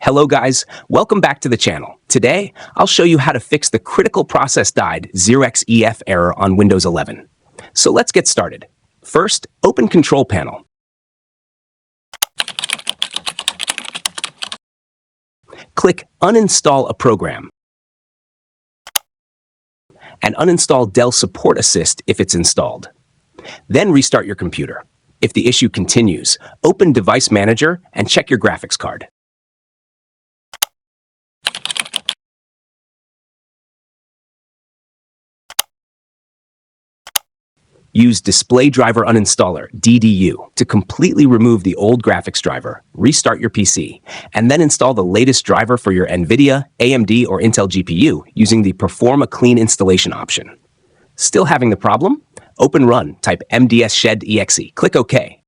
Hello guys, welcome back to the channel. Today, I'll show you how to fix the critical process died 0xEF error on Windows 11. So let's get started. First, open Control Panel. Click Uninstall a program. And uninstall Dell Support Assist if it's installed. Then restart your computer. If the issue continues, open Device Manager and check your graphics card. Use Display Driver Uninstaller, DDU, to completely remove the old graphics driver, restart your PC, and then install the latest driver for your NVIDIA, AMD, or Intel GPU using the Perform a Clean Installation option. Still having the problem? Open Run, type mds-shed.exe, click OK.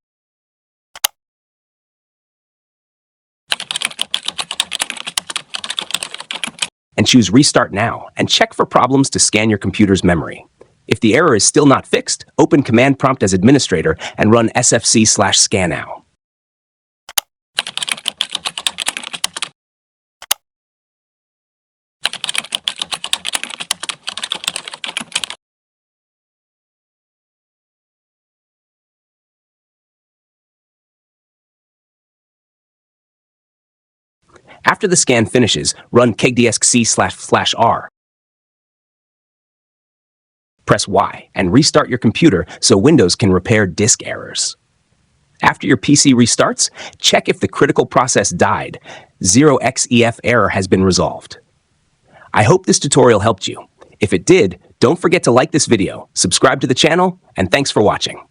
And choose Restart Now, and check for problems to scan your computer's memory. If the error is still not fixed, open Command Prompt as administrator and run sfc/scannow. After the scan finishes, run kegdsc/r. Press Y and restart your computer so Windows can repair disk errors. After your PC restarts, check if the critical process died. 0xEF error has been resolved. I hope this tutorial helped you. If it did, don't forget to like this video, subscribe to the channel, and thanks for watching.